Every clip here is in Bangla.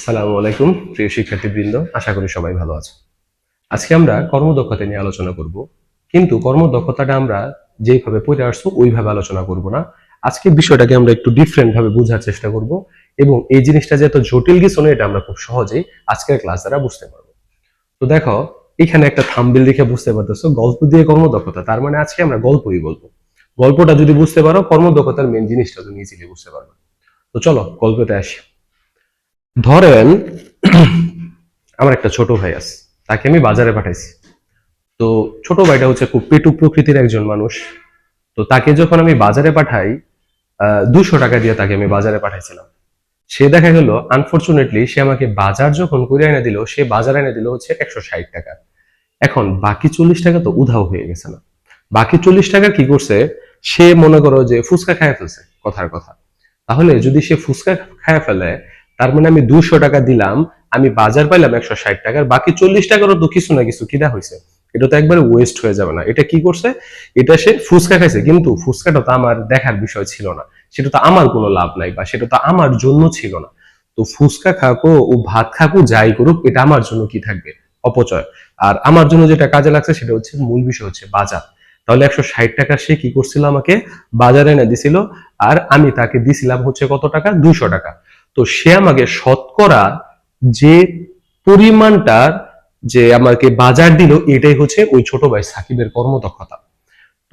আসসালামু আলাইকুম প্রিয় শিক্ষার্থীবৃন্দ, আশা করি সবাই ভালো আছে। আজকে আমরা কর্মদক্ষতা নিয়ে আলোচনা করব, কিন্তু কর্মদক্ষতাটা আমরা যেভাবে পড়ে আসছো ওইভাবে আলোচনা করব না। আজকে বিষয়টাকে আমরা একটু ডিফারেন্ট ভাবে বোঝার চেষ্টা করব, এবং এই জিনিসটা যে এত জটিল কিছু নয় এটা আমরা খুব সহজেই আজকের ক্লাস দ্বারা বুঝতে পারবো। তো দেখো, এখানে একটা থাম্বনেল দেখে বুঝতে পারতেছো গল্প দিয়ে কর্মদক্ষতা, তার মানে আজকে আমরা গল্পই বলবো। গল্পটা যদি বুঝতে পারো কর্মদক্ষতার মেন জিনিসটা তুমি ইজিলি বুঝতে পারবে। তো চলো গল্পতে আসি। ধরেন আমার একটা ছোট ভাই আছে, তাকে আমি বাজারে পাঠাইছি। তো ছোট ভাইটা হচ্ছে খুব পেটুক প্রকৃতির একজন মানুষ। তো তাকে যখন আমি বাজারে পাঠাই, 200 টাকা দিয়ে তাকে আমি বাজারে পাঠাইছিলাম। সে দেখা গেল আনফরচুনেটলি সে আমাকে বাজার যখন করে এনে দিল, সে বাজার এনে দিল হচ্ছে 160 টাকা। এখন বাকি 40 টাকা তো উধাও হয়ে গেছে না? বাকি 40 টাকা কি করছে? সে মনে করো যে ফুচকা খায় ফেলছে, কথার কথা। তাহলে যদি সে ফুচকা খায় ফেলে, তার মানে আমি 200 টাকা দিলাম, আমি বাজার পাইলাম 160 টাকার, বাকি 40 টাকারও তো কিছু না কিছু কিনা হয়েছে। এটা তো একবারে ওয়েস্ট হয়ে যাবে না। এটা কি করছে? এটা সে ফুচকা খাইছে, কিন্তু ফুচকাটা তো আমার দেখার বিষয় ছিল না, সেটা তো আমার কোনো লাভ নাই, বা সেটা তো আমার জন্য ছিল না। তো ফুচকা খাকো ও ভাত খাকো যাই করুক, এটা আমার জন্য কি থাকবে? অপচয়। আর আমার জন্য যেটা কাজে লাগছে সেটা হচ্ছে মূল বিষয় হচ্ছে বাজার। তাহলে 160 টাকা সে কি করছিল? আমাকে বাজারে এনে দিছিল, আর আমি তাকে দিছিলাম হচ্ছে কত টাকা? 200 টাকা। তো সে আমাকে শতকরা যে পরিমাণটার যে আমাকে বাজার দিল, এটাই হচ্ছে ওই ছোট ভাই সাকিবের কর্মদক্ষতা।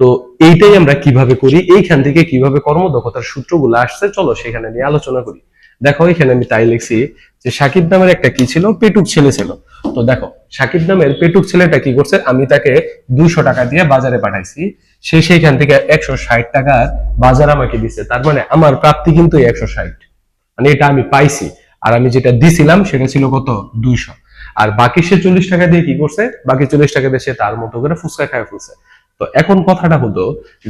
তো এইটাই আমরা কিভাবে করি, এইখান থেকে কিভাবে কর্মদক্ষতার সূত্রগুলো আসছে, চলো সেখানে নিয়ে আলোচনা করি। দেখো এখানে আমি তাই লিখছি যে সাকিব নামের একটা কি ছিল? পেটুক ছেলে ছিল। তো দেখো, সাকিব নামের পেটুক ছেলেটা কি করছে? আমি তাকে 200 টাকা দিয়ে বাজারে পাঠাইছি, সে সেইখান থেকে 160 টাকার বাজার আমাকে দিচ্ছে। তার মানে আমার প্রাপ্তি কিন্তু 160, মানে এটা আমি পাইছি। আর আমি যেটা দিছিলাম সেটা ছিল কত? 200। আর বাকি সে 40 টাকা দিয়ে কি করছে? বাকি 40 টাকা দিয়ে সে তার মতো করে ফুচকা খায় ফেলছে। তো এখন কথাটা হলো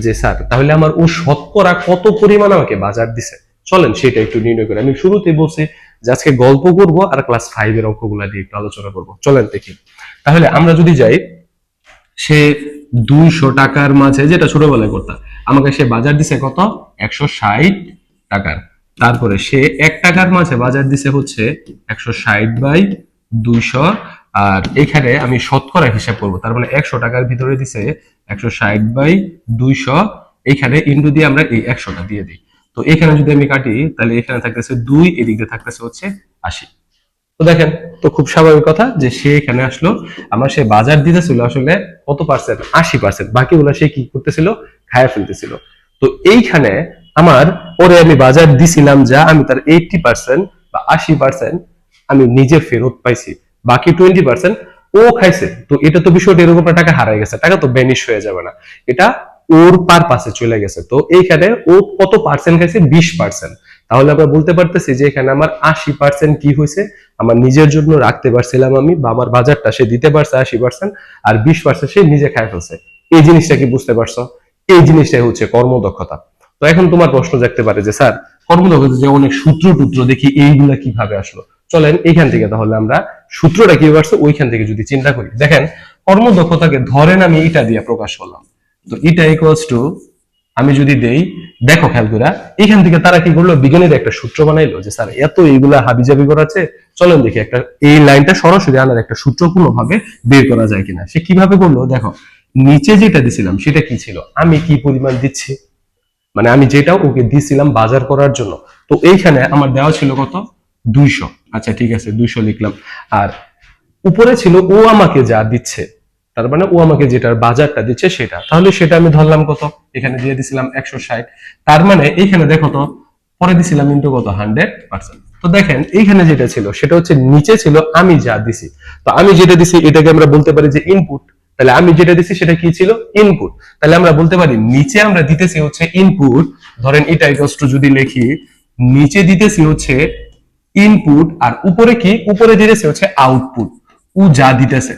যে স্যার, তাহলে আমার ও শতকরা কত পরিমাণ আমাকে বাজার দিছে? চলেন সেটা একটু নির্ণয় করি। আমি শুরুতেই বলছি যে আজকে গল্প করব আর ক্লাস 5 এর অঙ্কগুলা দিয়ে একটু আলোচনা করব। চলেন দেখি। তাহলে আমরা যদি যাই, সে 200 টাকার মাঝে, যেটা ছোটবেলায় করতাম, আমাকে সে বাজার দিছে কত? 160 টাকার। তারপরে সে 1 টাকার মাঝে বাজার দিছে হচ্ছে 160/200। আর এখানে আমি শতকরা হিসাব করবো, তার মানে 100 টাকার ভিতরে দিছে 160/200। এখানে ইন্টু দিয়ে আমরা এই 100টা দিয়ে দিই। তো এখানে যদি আমি কাটি, তাহলে এখানে থাকতেছে 2, এদিকে থাকতেছে হচ্ছে 80। তো দেখেন, তো খুব স্বাভাবিক কথা যে সে এখানে আসলো, আমার সে বাজার দিতেছিল আসলে কত পার্সেন্ট? 80%। বাকিগুলো সে কি করতেছিল? খায়া ফেলতেছিল। তো এইখানে আমার, ওরে আমি বাজার দিছিলাম যা, আমি তার 80% বা 80% আমি নিজে ফেরত পাইছি, বাকি 20% ও খাইছে। তো এটা তো বিষয়টা এরকম একটা, টাকা হারাই গেছে, টাকা তো বেনিশ হয়ে যাবে না, এটা ওর পারপাসে চলে গেছে। তো এইখানে ও কত পার্সেন্ট খাইছে? 20%। তাহলে আমরা বলতে পারতেছি যে এখানে আমার 80% কি হয়েছে? আমার নিজের জন্য রাখতে পারছিলাম আমি, বা আমার বাজারটা সে দিতে পারছে 80%, আর 20% সে নিজে খায় ফেলছে। এই জিনিসটা কি বুঝতে পারছো? এই জিনিসটাই হচ্ছে কর্মদক্ষতা। তো এখন তোমার প্রশ্ন জাগতে পারে যে স্যার, কর্মদক্ষতা যে অনেক সূত্র টুত্র দেখি, এইগুলা কিভাবে আসলো? চলেন এইখান থেকে তাহলে আমরা সূত্রটা কিভাবে আসছে ওইখান থেকে যদি চিন্তা করি। দেখেন, কর্মদক্ষতাকে ধরেন আমি এটা দিয়ে প্রকাশ করলাম। তো এটা ইকুয়ালস টু, আমি যদি দেই, দেখো খেয়াল করে, এখান থেকে তারা কি করলো? বিজ্ঞানীরা একটা সূত্র বানাইলো যে স্যার এত এইগুলা হাবিজাবি করাচ্ছে, চলেন দেখি একটা এই লাইনটা সরাসরি আনার একটা সূত্র ভাবে বের করা যায় কিনা। সে কিভাবে করলো? দেখো, নিচে যেটা দিছিলাম সেটা কি ছিল? আমি কি পরিমাণ দিচ্ছি, মানে আমি যেটা ওকে দিছিলাম বাজার করার জন্য। তো এইখানে আমার দেওয়া ছিল কত? 200। আচ্ছা ঠিক আছে, 200 লিখলাম। আর উপরে ছিল ও আমাকে যা দিচ্ছে, তার মানে ও আমাকে যেটার বাজারটা দিচ্ছে সেটা, তাহলে সেটা আমি ধরলাম কত? এখানে দিয়ে দিছিলাম 160। তার মানে এইখানে দেখো তো, পরে দিছিলাম ইন্টু কত? 100%। তো দেখেন এইখানে যেটা ছিল সেটা হচ্ছে নিচে ছিল আমি যা দিছি। তো আমি যেটা দিছি এটাকে আমরা বলতে পারি যে ইনপুট। তাহলে আমি যেটা দিছি সেটা কি ছিল? ইনপুট। তাহলে আমরা বলতে পারি নিচে আমরা দিতেছি হচ্ছে ইনপুট। ধরেন এটা ইকুয়ালস টু যদি লিখি, নিচে দিতেছি হচ্ছে ইনপুট, আর উপরে কি? উপরে দিতেছি হচ্ছে আউটপুট, ও যা দিতেছে।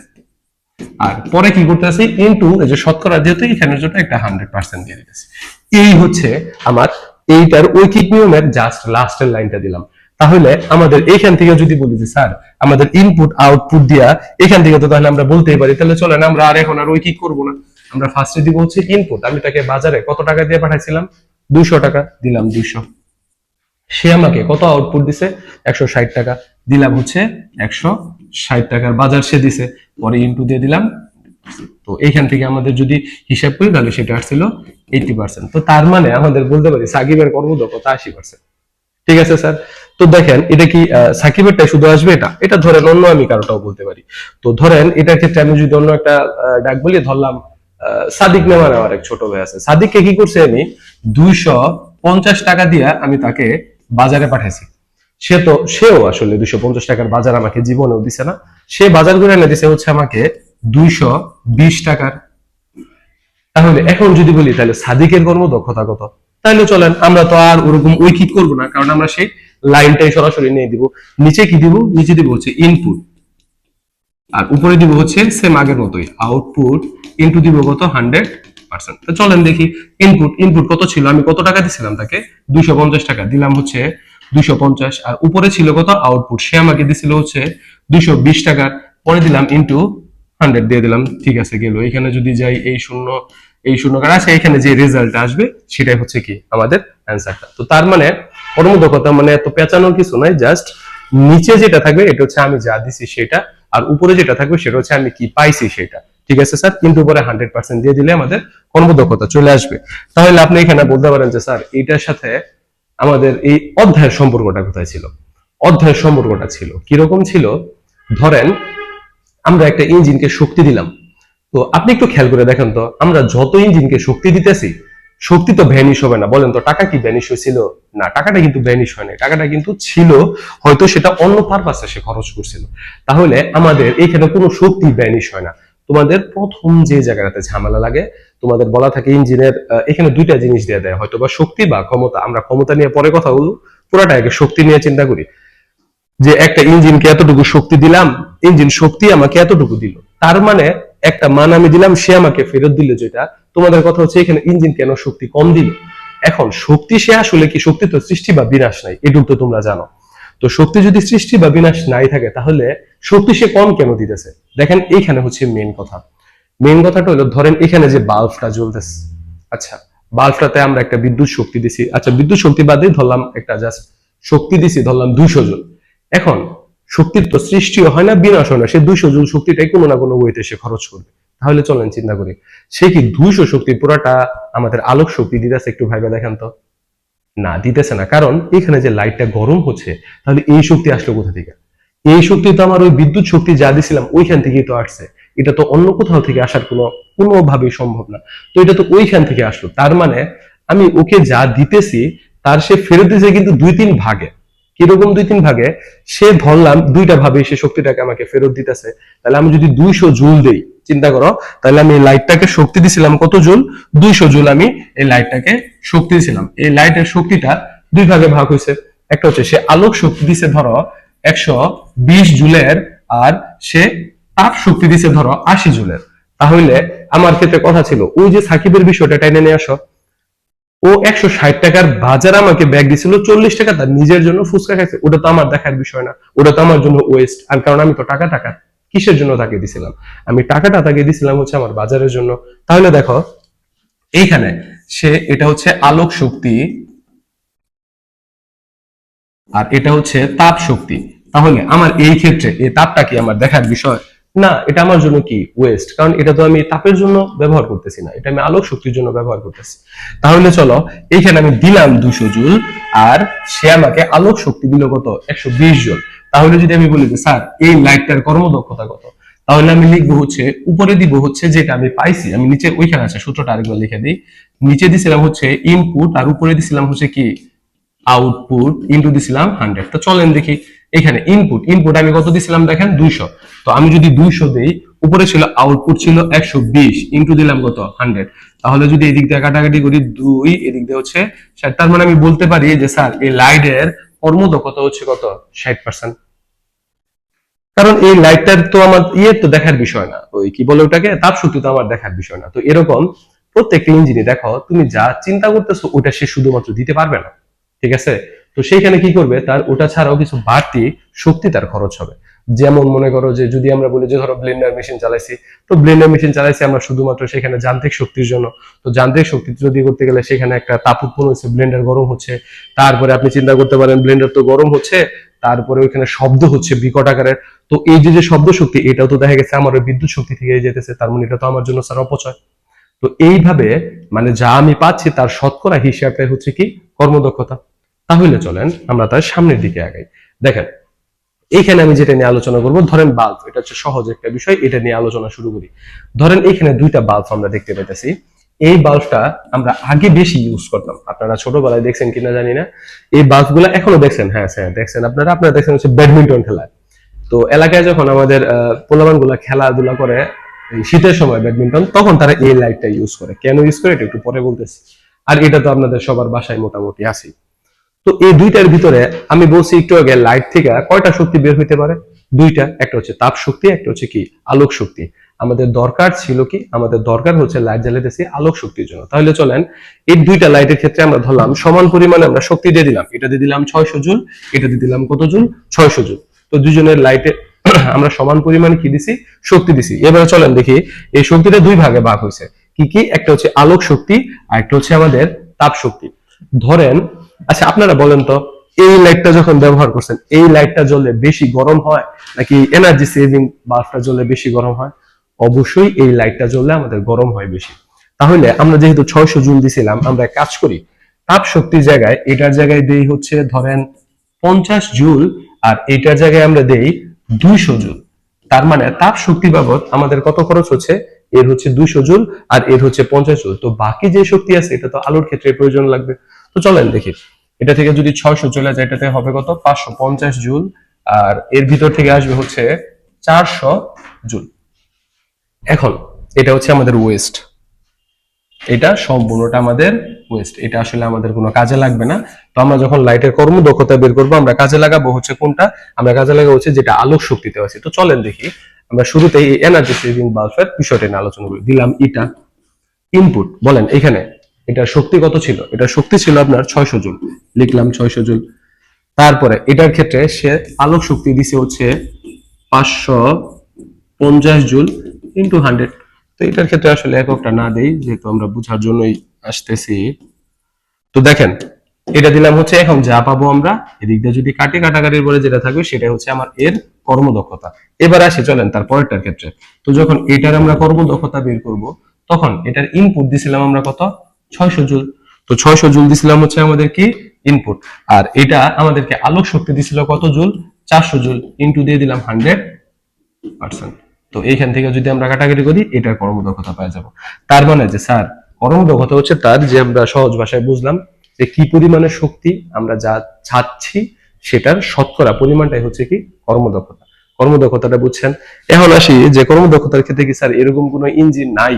আর পরে কি করতেছি? ইনটু এই যে শতকরা, যেহেতু এখানের জন্য একটা 100% দিয়ে দিতেছি। এই হচ্ছে আমার এইটার ঐকিক নিয়মের জাস্ট লাস্টের লাইনটা দিলাম। তাহলে আমাদের এইখান থেকে যদি বলি যে স্যার আমাদের ইনপুট আউটপুট দিয়া, এখান থেকে তো তাহলে আমরা বলতেই পারি, তাহলে চলেন আমরা আর এখন আর ঐকিক করবো না, আমরা ফার্স্টে দিব হচ্ছে ইনপুট। আমি তাকে বাজারে কত টাকা দিয়ে পাঠাইছিলাম? 200 টাকা দিলাম, 200। সে আমাকে কত আউটপুট দিছে, 160 টাকা। দিলাম হচ্ছে 160 টাকার বাজার সে দিছে, পরে ইনটু দিয়ে দিলাম। তো এইখান থেকে আমাদের যদি হিসাব করি তাহলে সেটা আসছিল 80%। তো তার মানে আমাদের বলতে পারি সাকিবের কর্মদক্ষতা 80%। ঠিক আছে স্যার। তো দেখেন এটা কি সাকিবেরটা শুধু আসবে, এটা এটা ধরেন অন্য আমি কারোটাও বলতে পারি। তো ধরেন এটার ক্ষেত্রে আমি যদি অন্য একটা ডাক বলি, ধরলাম সাদিক নেওয়ার আমার এক ছোট ভাই আছে, সাদিককে কি করছে আমি 250 টাকা দিয়ে আমি তাকে বাজারে পাঠাইছি। সেও আসলে 250 টাকার বাজার আমাকে জীবনেও দিছে না, সে বাজার করে এনে দিছে হচ্ছে আমাকে 220 টাকার। তাহলে এখন যদি বলি তাহলে সাদিকের কর্মদক্ষতা কত, তাহলে চলেন আমরা তো আর ওরকম ঐকিক করবো না, কারণ আমরা সেই লাইনটাই সরাসরি নিয়ে দিব। নিচে কি দিব, নিচে দিব হচ্ছে ইনপুট, আর উপরে দিব হচ্ছে সেম আগের মতোই আউটপুট, ইনটু দিব কত 100%। তো চলেন দেখি ইনপুট ইনপুট কত ছিল, আমি কত টাকা দিছিলাম তাকে 250 টাকা, দিলাম হচ্ছে 250। আর উপরে ছিল কত আউটপুট, সে আমাকে দিছিল হচ্ছে 220 টাকার, পরে দিলাম ইনটু 100 দিয়ে দিলাম। ঠিক আছে গেল। এখানে যদি যাই এই শূন্য কার আছে, এখানে যে রেজাল্ট আসবে সেটাই হচ্ছে কি আমাদের অ্যান্সারটা। তো তার মানে কর্মদক্ষতা মানে এত পেঁচানোর কিছু নাই, জাস্ট নিচে যেটা থাকবে এটা হচ্ছে আমি যা দিছি সেটা, আর উপরে যেটা থাকবে সেটা হচ্ছে আমি কি পাইছি সেটা। ঠিক আছে স্যার, কিন্তু উপরে 100% দিয়ে দিলে আমাদের কর্মদক্ষতা চলে আসবে। তাহলে আপনি এখানে বলতে পারেন যে স্যার এটার সাথে আমাদের এই অধ্যায়ের সম্পর্কটা কোথায় ছিল। অধ্যায়ের সম্পর্কটা ছিল কিরকম ছিল, ধরেন আমরা একটা ইঞ্জিনকে শক্তি দিলাম। তো আপনি একটু খেয়াল করে দেখেন তো, আমরা যত ইঞ্জিনকে শক্তি দিতেছি শক্তি তো ভ্যানিশ হবে না, বলেন তো টাকা কি ভ্যানিশ হয়েছিল? না, টাকাটা কিন্তু ভ্যানিশ হয় না, টাকাটা কিন্তু ছিল, হয়তো সেটা অন্য পারপাসে সে খরচ করছিল। তাহলে আমাদের এখানে কোনো শক্তি ভ্যানিশ হয় না। তোমাদের প্রথম যে জায়গাটাতে ঝামেলা লাগে, তোমাদের বলা থাকে ইঞ্জিনের এখানে দুইটা জিনিস দিয়ে দেয়, হয়তো বা শক্তি বা ক্ষমতা। আমরা ক্ষমতা নিয়ে পরে কথা বলবো, পুরাটা আগে শক্তি নিয়ে চিন্তা করি। যে একটা ইঞ্জিনকে এতটুকু শক্তি দিলাম, ইঞ্জিন শক্তি আমাকে এতটুকু দিল, তার মানে একটা মান আমি দিলাম, সে আমাকে ফেরত দিল যেটা। তোমাদের কথা হচ্ছে এখানে ইঞ্জিন কেন শক্তি কম দিল। এখন শক্তি সে আসলে কি, শক্তি তো সৃষ্টি বা বিনাশ নাই, এটুকু তো তোমরা জানো। তো শক্তি যদি সৃষ্টি বা বিনাশ নাই থাকে তাহলে শক্তি সে কম কেন দিতেছে। দেখেন এইখানে হচ্ছে মেন কথা। মেন কথাটা হলো, ধরেন এখানে যে বাল্বটা জ্বলতেছে, আচ্ছা বাল্বটাতে আমরা একটা বিদ্যুৎ শক্তি দিছি, আচ্ছা বিদ্যুৎ শক্তি বাদে ধরলাম একটা জাস্ট শক্তি দিছি, ধরলাম 200 জুল। এখন শক্তির তো সৃষ্টিও হয় না বিনাশ হয় না, সে 200 জুল শক্তিটাই কোনো না কোনো ওয়েতে সে খরচ করবে। তাহলে চলেন চিন্তা করি, সে কি 200 শক্তি পুরাটা আমাদের আলোক শক্তি দিতেছে? একটু ভাইবা দেখেন তো। না, দিতেছে না, কারণ এখানে যে লাইটটা গরম হচ্ছে, তাহলে এই শক্তি আসলো কোথা থেকে? এই শক্তি তো আমার ওই বিদ্যুৎ শক্তি যা দিছিলাম ওইখান থেকেই তো আসছে, এটা তো অন্য কোথাও থেকে আসার কোনোভাবেই সম্ভব না। তো এটা তো ওইখান থেকে আসলো, তার মানে আমি ওকে যা দিতেছি তার সে ফেরত দিয়েছে কিন্তু 2-3 ভাগে। কিরকম 2-3 ভাগে? সে ধরলাম দুইটা ভাবে সে শক্তিটাকে আমাকে ফেরত দিতেছে। তাহলে আমি যদি 200 জুল দেই, চিন্তা করো, তাহলে আমি এই লাইটটাকে শক্তি দিছিলাম কত জুল? 200 জুল আমি এই লাইটটাকে শক্তি দিছিলাম। এই লাইটের শক্তিটা 2 ভাগে ভাগ হয়েছে। একটা হচ্ছে সে আলোক শক্তি দিছে ধরো 120 জুলের, আর সে তাপ শক্তি দিছে ধরো 80 জুলের। তাহলে আমার ক্ষেত্রে কথা ছিল, ওই যে সাকিবের বিষয়টা টেনে নিয়ে আসো, ও 160 টাকার বাজার আমাকে ব্যাগ দিছিল, 40 টাকা তার নিজের জন্য ফুচকা খাইছে, ওটা তো আমার দেখার বিষয় না, ওটা তো আমার জন্য ওয়েস্ট। আর কারণ আমি তো টাকা টাকা কিসের জন্য তাকে দিছিলাম? আমি টাকাটা তাকে দিছিলাম হচ্ছে আমার বাজারের জন্য। তাহলে দেখো এইখানে সে এটা হচ্ছে আলোক শক্তি, আর এটা হচ্ছে তাপ শক্তি। তাহলে আমার এই ক্ষেত্রে এই তাপটা কি আমার দেখার বিষয়? না, এটা আমার জন্য কি ওয়েস্ট, কারণ এটা তো আমি তাপের জন্য ব্যবহার করতেছি না, এটা আমি আলোক শক্তির জন্য ব্যবহার করতেছি। তাহলে চলো এইখানে আমি দিলাম 200 জুল, আর সে আমাকে আলোক শক্তি দিল কত? 120 জুল। তাহলে যদি আমি বলি যে স্যার এই লাইটটার কর্মদক্ষতা কত, তাহলে আমি লিখবো হচ্ছে, উপরে দিব হচ্ছে যেটা আমি পাইছি, আমি নিচে ওইখানে আছে সূত্রটা আরেকবার লিখে দিই। নিচে দিছিলাম হচ্ছে ইনপুট, আর উপরে দিছিলাম হচ্ছে কি আউটপুট, ইনটু দিছিলাম 100। তো চলেন দেখি এখানে ইনপুট ইনপুট আমি কত দিছিলাম দেখেন 200। তো আমি যদি 200 দেই, উপরে ছিল আউটপুট ছিল 120, ইনটু দিলাম কত 100। তাহলে যদি এদিক দিয়ে কাটাকাটি করি 2, এদিক দিয়ে হচ্ছে 60, তার মানে আমি বলতে পারি যে স্যার এই লাইটের কর্মদক্ষতা হচ্ছে কত? 60%। কারণ এই লাইটটার তো আমার তো দেখার বিষয় না, ওই কি বলে ওটাকে, তাপ শক্তি তো আমার দেখার বিষয় না। তো এরকম প্রত্যেকটা ইঞ্জিনে দেখো তুমি যা চিন্তা করতেছো ওটা সে শুধুমাত্র দিতে পারবে না। ঠিক আছে? তো সেইখানে কি করবে, তার ওটা ছাড়াও কিছু বাড়তি শক্তি তার খরচ হবে। যেমন মনে করো যে যদি আমরা বলি যে ধরো ব্লেন্ডার মেশিন চালাইছি, তো ব্লেন্ডার মেশিন চালাইছি আমরা শুধুমাত্র সেখানে যান্ত্রিক শক্তির জন্য। তো যান্ত্রিক শক্তি যদি করতে গেলে সেখানে একটা তাপ উৎপন্ন হচ্ছে, ব্লেন্ডার গরম হচ্ছে, তারপরে আপনি চিন্তা করতে পারেন ব্লেন্ডার তো গরম হচ্ছে, তারপরে ওইখানে শব্দ হচ্ছে বিকট আকারের। তো এই যে যে শব্দ শক্তি, এটাও তো দেখা গেছে আমার ওই বিদ্যুৎ শক্তি থেকে যেতেছে, তার মানে এটা তো আমার জন্য স্যার অপচয়। তো এইভাবে মানে যা আমি পাচ্ছি তার শতকরা হিসাবটাই হচ্ছে কি কর্মদক্ষতা। তাহলে চলেন আমরা তার সামনের দিকে আগাই। দেখেন এইখানে আমি যেটা নিয়ে আলোচনা করব, ধরেন বাল্ব, এটা হচ্ছে সহজ একটা বিষয়, এটা নিয়ে আলোচনা শুরু করি। ধরেন এখানে দুইটা বাল্ব আমরা দেখতে পাইতেছি। এই বাল্বটা আমরা আগে বেশি ইউজ করতাম, আপনারা ছোটবেলায় দেখছেন কিনা জানি না। এই বাল্ব গুলা এখনো দেখছেন, হ্যাঁ স্যার দেখছেন, আপনারা দেখছেন হচ্ছে ব্যাডমিন্টন খেলায়। তো এলাকায় যখন আমাদের পোলাপান গুলা খেলাধুলা করে এই শীতের সময় ব্যাডমিন্টন, তখন তারা এই লাইটটা ইউজ করে। কেন ইউজ করে এটা একটু পরে বলতেছি। আর এটা তো আপনাদের সবার বাসায় মোটামুটি আছে। তো এই দুইটার ভিতরে আমি বলছি একটু আগে লাইট থেকে কয়টা শক্তি বের হইতে পারে? দুইটা, একটা হচ্ছে তাপ শক্তি, একটা হচ্ছে কি আলোক শক্তি। আমাদের দরকার ছিল কি, আমাদের দরকার হচ্ছে লাইট জ্বালাইতেছি আলোক শক্তির জন্য। তাহলে চলেন এই দুইটা লাইটের ক্ষেত্রে আমরা ধরলাম সমান পরিমাণে আমরা শক্তি দিয়ে দিলাম। এটা দিয়ে দিলাম 600 জুল, এটা দিয়ে দিলাম কত জুল? 600 জুল। তো দুজনের লাইটে আমরা সমান পরিমাণে কি দিছি? শক্তি দিছি। এবারে চলেন দেখি এই শক্তিটা দুই ভাগে ভাগ হয়েছে। কি কি? একটা হচ্ছে আলোক শক্তি আর একটা হচ্ছে আমাদের তাপ শক্তি। ধরেন, আচ্ছা আপনারা বলেন তো, এই লাইটটা যখন ব্যবহার করছেন, এই লাইটটা জ্বললে বেশি গরম হয় নাকি এনার্জি সেভিং বাল্বটা জ্বললে বেশি গরম হয়? অবশ্যই এই লাইটটা জ্বললে আমাদের গরম হয় বেশি। তাহলে আমরা যেহেতু 600 জুল দিছিলাম, আমরা কাজ করি তাপ শক্তির জায়গায় এটার জায়গায় দেই হচ্ছে ধরেন 50 জুল, আর এটার জায়গায় আমরা দেই 200 জুল। তার মানে তাপ শক্তি বাবদ আমাদের কত খরচ হচ্ছে? এর হচ্ছে 200 জুল আর এর হচ্ছে 50 জুল। তো বাকি যে শক্তি আছে এটা তো আলোর ক্ষেত্রে প্রয়োজন লাগবে। তো চলেন দেখি, এটা থেকে যদি 600 চলে যায় এটাতে হবে কত? 550 জুল। আর এর ভিতর থেকে আসবে হচ্ছে 400 জুল। এখন এটা হচ্ছে আমাদের ওয়েস্ট, এটা সম্পূর্ণটা আমাদের ওয়েস্ট, এটা আসলে আমাদের কোনো কাজে লাগবে না। তো আমরা যখন লাইটের কর্মদক্ষতা বের করবো, আমরা কাজে লাগাবো হচ্ছে কোনটা? আমরা কাজে লাগাবো হচ্ছে যেটা আলোক শক্তিতে আছে। তো চলেন দেখি, আমরা শুরুতেই এই এনার্জি সেভিং বাল্বের বিষয়টা নিয়ে আলোচনা করি। দিলাম ইটা ইনপুট, বলেন এখানে এটা শক্তি কত ছিল? এটা শক্তি ছিল আপনার 600 জুল, লিখলাম 600 জুল। তারপরে এটার ক্ষেত্রে সে আলোক শক্তি দিছে হচ্ছে 550 জুল ইন্টু 100। তো এটার ক্ষেত্রে আসলে এককটা না দেই, যেহেতু আমরা বোঝার জন্যই আসতেছি। তো দেখেন এটা দিলাম হচ্ছে, এখন যা পাবো আমরা এদিক দিয়ে যদি কাটাকাটির পরে যেটা থাকবে সেটা হচ্ছে আমার এর কর্মদক্ষতা। এবার আসি চলেন তার পরেরটার ক্ষেত্রে। তো যখন এটার আমরা কর্মদক্ষতা বের করব, তখন এটার ইনপুট দিছিলাম আমরা কত? 600 জুল। তো 600 জুল দিছিলাম হচ্ছে আমাদের কি ইনপুট, আর এটা আমাদেরকে আলোক শক্তি দিছিল কত জুল? 400 জুল, ইনটু দিয়ে দিলাম 100%। তো এইখান থেকে যদি আমরা কাটাকাটি করি এটার কর্মদক্ষতা পাওয়া যাব। তার মানে যে স্যার কর্মদক্ষতা হচ্ছে তার, যে আমরা সহজ ভাষায় বুঝলাম যে কি পরিমাণে শক্তি আমরা যা ছাড়ছি সেটার শতকরা পরিমাণটাই হচ্ছে কি কর্মদক্ষতা। কর্মদক্ষতাটা বুঝছেন? এখন আসি যে কর্মদক্ষতার ক্ষেত্রে কি স্যার এরকম কোনো ইঞ্জিন নাই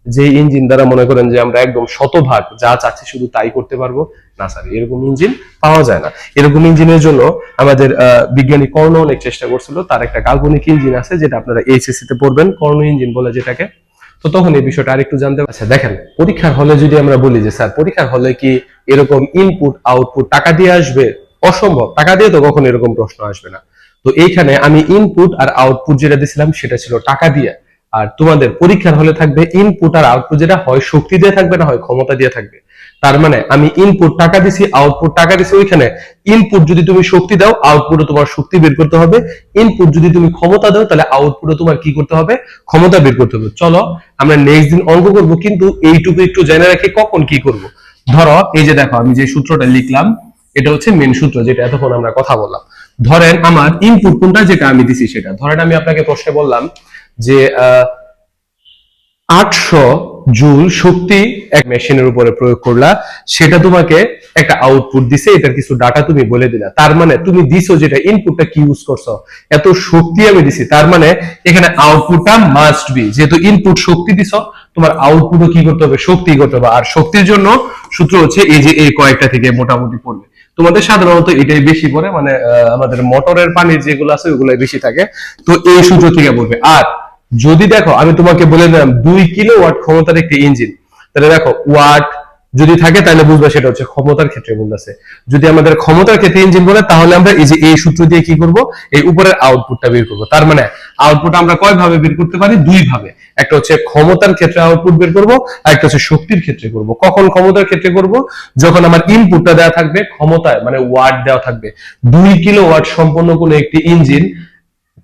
যে ইঞ্জিন দ্বারা মনে করেন যে আমরা একদম শতভাগ যা চাচ্ছি শুধু তাই করতে পারবো? না স্যার, এরকম ইঞ্জিন পাওয়া যায় না। এরকম ইঞ্জিনের জন্য আমাদের বিজ্ঞানী কর্ণ অনেক চেষ্টা করছিল। তার একটা কাল্পনিক ইঞ্জিন আছে যেটা আপনারা এইচএসসি তে পড়বেন, কর্ণ ইঞ্জিন বলে যেটাকে। তো তখন এই বিষয়টা আরেকটু জানতে। আচ্ছা দেখেন, পরীক্ষার হলে যদি আমরা বলি যে স্যার পরীক্ষার হলে কি এরকম ইনপুট আউটপুট টাকা দিয়ে আসবে? অসম্ভব, টাকা দিয়ে তো কখনো এরকম প্রশ্ন আসবে না। তো এইখানে আমি ইনপুট আর আউটপুট যেটা দিছিলাম সেটা ছিল টাকা দিয়ে, আর তোমাদের পরীক্ষার হলে থাকবে ইনপুট আর আউটপুট, যেটা হয় শক্তি দিয়ে থাকবে না হয় ক্ষমতা দিয়ে থাকবে। তার মানে আমি ইনপুট টাকা দিছি, আউটপুট টাকা দিছি। ওইখানে ইনপুট যদি তুমি শক্তি দাও, আউটপুটে তোমার শক্তি বের করতে হবে। ইনপুট যদি তুমি ক্ষমতা দাও, তাহলে আউটপুটে তোমার কি করতে হবে? ক্ষমতা বের করতে হবে। চলো আমরা নেক্সট দিন অঙ্ক করব, কিন্তু এইটুকু একটু জেনে রাখি কখন কি করব। ধরো এই যে দেখো আমি যে সূত্রটা লিখলাম, এটা হচ্ছে মেন সূত্র যেটা এতক্ষণ আমরা কথা বললাম। ধরেন আমার ইনপুট কোনটা, যেটা আমি দিছি সেটা। ধরেন আমি আপনাকে প্রশ্নে বললাম যে 800 জুল শক্তি এক মেশিনের উপরে প্রয়োগ করলা, সেটা তোমাকে একটা আউটপুট দিছে, এটার কিছু ডাটা তুমি বলে দিলা। তার মানে তুমি দিছো যেটা ইনপুটটা কি ইউজ করছো, এত শক্তি আমি দিছি, তার মানে এখানে আউটপুটটা মাস্ট বি, যেহেতু ইনপুট শক্তি দিছো তোমার আউটপুটও কি করতে হবে? শক্তি করতে হবে। আর শক্তির জন্য সূত্র হচ্ছে এই যে এই কয়েকটা থেকে মোটামুটি পড়বে। তোমাদের সাধারণত এটাই বেশি পড়ে, মানে আমাদের মোটরের পানির যেগুলো আছে ওগুলাই বেশি থাকে। তো এই সূত্র থেকে পড়বে। আর যদি দেখো আমি তোমাকে বলে দিলাম 2 কিলোওয়াট ক্ষমতার একটি ইঞ্জিন, তাহলে দেখো ওয়াট যদি থাকে তাহলে বুঝবা সেটা হচ্ছে ক্ষমতার ক্ষেত্রে বলতেছে। যদি আমাদের ক্ষমতার ক্ষেত্রে ইঞ্জিন বলে তাহলে আমরা এই যে এই সূত্র দিয়ে কি করব, এই উপরের আউটপুটটা বের করব। তার মানে আউটপুট আমরা কয় ভাবে বের করতে পারি, দুই ভাবে। একটা হচ্ছে ক্ষমতার ক্ষেত্রে আউটপুট বের করব, আর একটা হচ্ছে শক্তির ক্ষেত্রে করব। কখন ক্ষমতার ক্ষেত্রে করব, যখন আমার ইনপুটটা দেওয়া থাকবে ক্ষমতায়, মানে ওয়াট দেওয়া থাকবে 2 কিলোওয়াট সম্পন্ন কোনো একটি ইঞ্জিন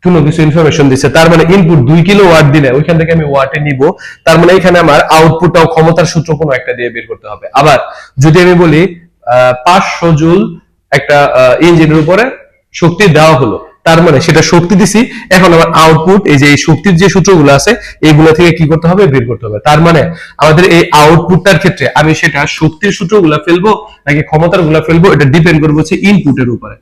কোনো কিছু ইনফরমেশন দিচ্ছে, তার মানে ইনপুট 2 কিলোওয়াট দিলে ওইখান থেকে আমি ওয়াটে নিব, তার মানে এখানে আমার আউটপুটটাও ক্ষমতার সূত্র কোনো একটা দিয়ে বের করতে হবে। আবার যদি আমি বলি 500 জুল একটা ইঞ্জিনের উপরে শক্তি দেওয়া হলো, তার মানে সেটা শক্তি দিছি, এখন আমার আউটপুট এই যে এই শক্তির যে সূত্রগুলো আছে এইগুলো থেকে কি করতে হবে, বের করতে হবে। তার মানে আমাদের এই আউটপুটটার ক্ষেত্রে আমি সেটা শক্তির সূত্রগুলো ফেলবো নাকি ক্ষমতার গুলা ফেলবো, এটা ডিপেন্ড করবে হচ্ছে ইনপুটের উপরে।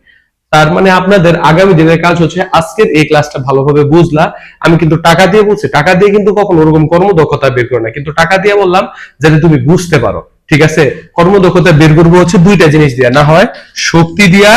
তার মানে আপনাদের আগামী দিনের কাজ হচ্ছে আজকের এই ক্লাসটা ভালোভাবে বুঝলা। আমি কিন্তু টাকা দিয়ে বলছি, টাকা দিয়ে কিন্তু কখনো ওরকম কর্মদক্ষতা বের করে না, কিন্তু টাকা দিয়ে বললাম যাতে তুমি বুঝতে পারো। ঠিক আছে, কর্মদক্ষতা বের করবো হচ্ছে দুইটা জিনিস দিয়া, না হয় শক্তি দিয়া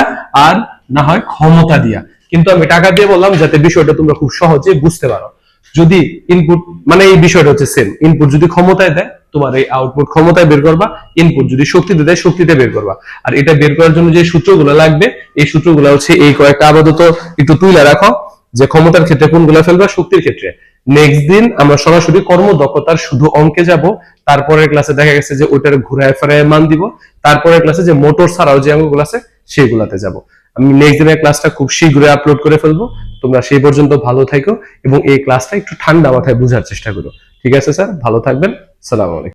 আর না হয় ক্ষমতা দিয়া। কিন্তু আমি টাকা দিয়ে বললাম যাতে বিষয়টা তোমরা খুব সহজে বুঝতে পারো। যদি ইনপুট, মানে এই বিষয়টা হচ্ছে সেম, ইনপুট যদি ক্ষমতায় দেয় তোমার এই আউটপুট ক্ষমতায় বের করবা, ইনপুট যদি শক্তিতে দেয় শক্তিতে বের করবা। আর এটা বের করার জন্য যে সূত্রগুলো লাগবে এই সূত্রগুলো হচ্ছে এই কয়েকটা, আপাতত একটু তুলে রাখো যে ক্ষমতার ক্ষেত্রে কোনগুলো ফেলবা, শক্তির ক্ষেত্রে। নেক্সট দিন আমরা সরাসরি কর্মদক্ষতার শুধু অঙ্কে যাব, তারপরের ক্লাসে দেখা গেছে যে ওইটার ঘুরায় ফেরায় মান দিব, তারপরের ক্লাসে যে মোটর ছাড়াও যে অঙ্কগুলো আছে সেগুলাতে যাব। আমি নেক্সট দিনের ক্লাসটা খুব শীঘ্রই আপলোড করে ফেলবো। তোমরা সেই পর্যন্ত ভালো থাকো এবং এই ক্লাসটা একটু ঠান্ডা মাথায় বোঝার চেষ্টা করো। ঠিক আছে স্যার, ভালো থাকবেন। সালাম আলাইকুম।